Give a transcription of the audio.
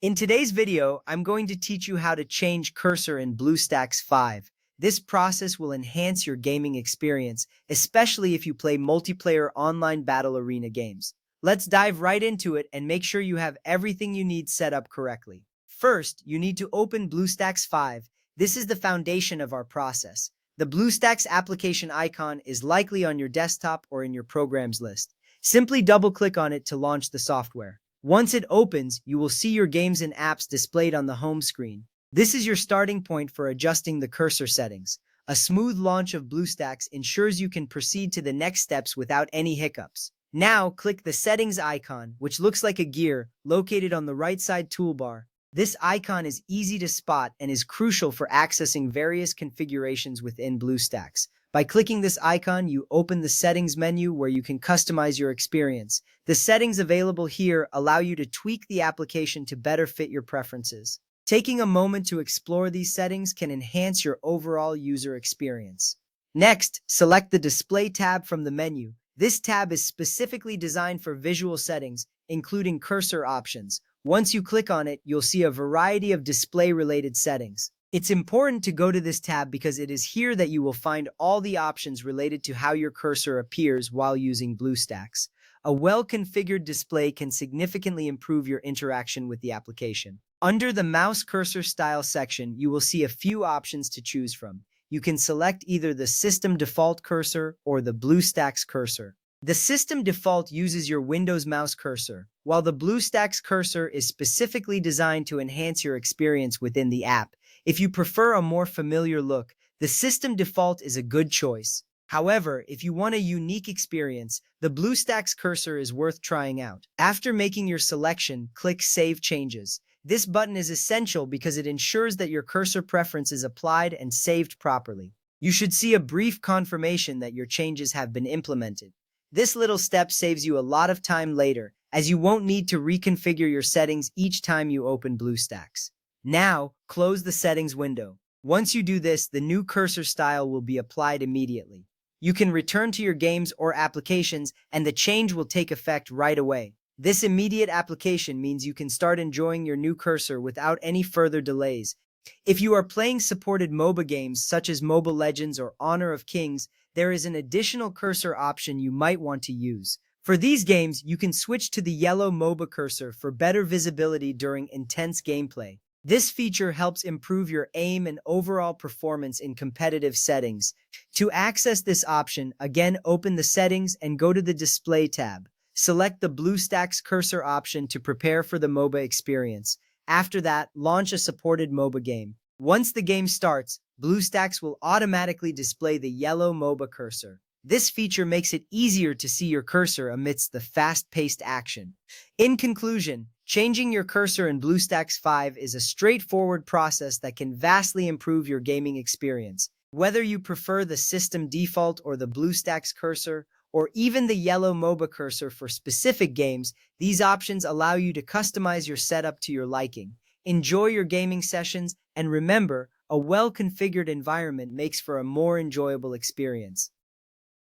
In today's video, I'm going to teach you how to change cursor in BlueStacks 5. This process will enhance your gaming experience, especially if you play multiplayer online battle arena games. Let's dive right into it and make sure you have everything you need set up correctly. First, you need to open BlueStacks 5. This is the foundation of our process. The BlueStacks application icon is likely on your desktop or in your programs list. Simply double-click on it to launch the software. Once it opens, you will see your games and apps displayed on the home screen. This is your starting point for adjusting the cursor settings. A smooth launch of BlueStacks ensures you can proceed to the next steps without any hiccups. Now, click the settings icon, which looks like a gear, located on the right side toolbar. This icon is easy to spot and is crucial for accessing various configurations within BlueStacks. By clicking this icon, you open the settings menu where you can customize your experience. The settings available here allow you to tweak the application to better fit your preferences. Taking a moment to explore these settings can enhance your overall user experience. Next, select the Display tab from the menu. This tab is specifically designed for visual settings, including cursor options. Once you click on it, you'll see a variety of display-related settings. It's important to go to this tab because it is here that you will find all the options related to how your cursor appears while using BlueStacks. A well-configured display can significantly improve your interaction with the application. Under the mouse cursor style section, you will see a few options to choose from. You can select either the system default cursor or the BlueStacks cursor. The system default uses your Windows mouse cursor, while the BlueStacks cursor is specifically designed to enhance your experience within the app. If you prefer a more familiar look, the system default is a good choice. However, if you want a unique experience, the BlueStacks cursor is worth trying out. After making your selection, click Save Changes. This button is essential because it ensures that your cursor preference is applied and saved properly. You should see a brief confirmation that your changes have been implemented. This little step saves you a lot of time later, as you won't need to reconfigure your settings each time you open BlueStacks. Now, close the settings window. Once you do this, the new cursor style will be applied immediately. You can return to your games or applications, and the change will take effect right away. This immediate application means you can start enjoying your new cursor without any further delays. If you are playing supported MOBA games such as Mobile Legends or Honor of Kings, there is an additional cursor option you might want to use. For these games, you can switch to the yellow MOBA cursor for better visibility during intense gameplay. This feature helps improve your aim and overall performance in competitive settings. To access this option, again open the settings and go to the Display tab. Select the BlueStacks cursor option to prepare for the MOBA experience. After that, launch a supported MOBA game. Once the game starts, BlueStacks will automatically display the yellow MOBA cursor. This feature makes it easier to see your cursor amidst the fast-paced action. In conclusion, changing your cursor in BlueStacks 5 is a straightforward process that can vastly improve your gaming experience. Whether you prefer the system default or the BlueStacks cursor, or even the yellow MOBA cursor for specific games, these options allow you to customize your setup to your liking. Enjoy your gaming sessions, and remember, a well-configured environment makes for a more enjoyable experience.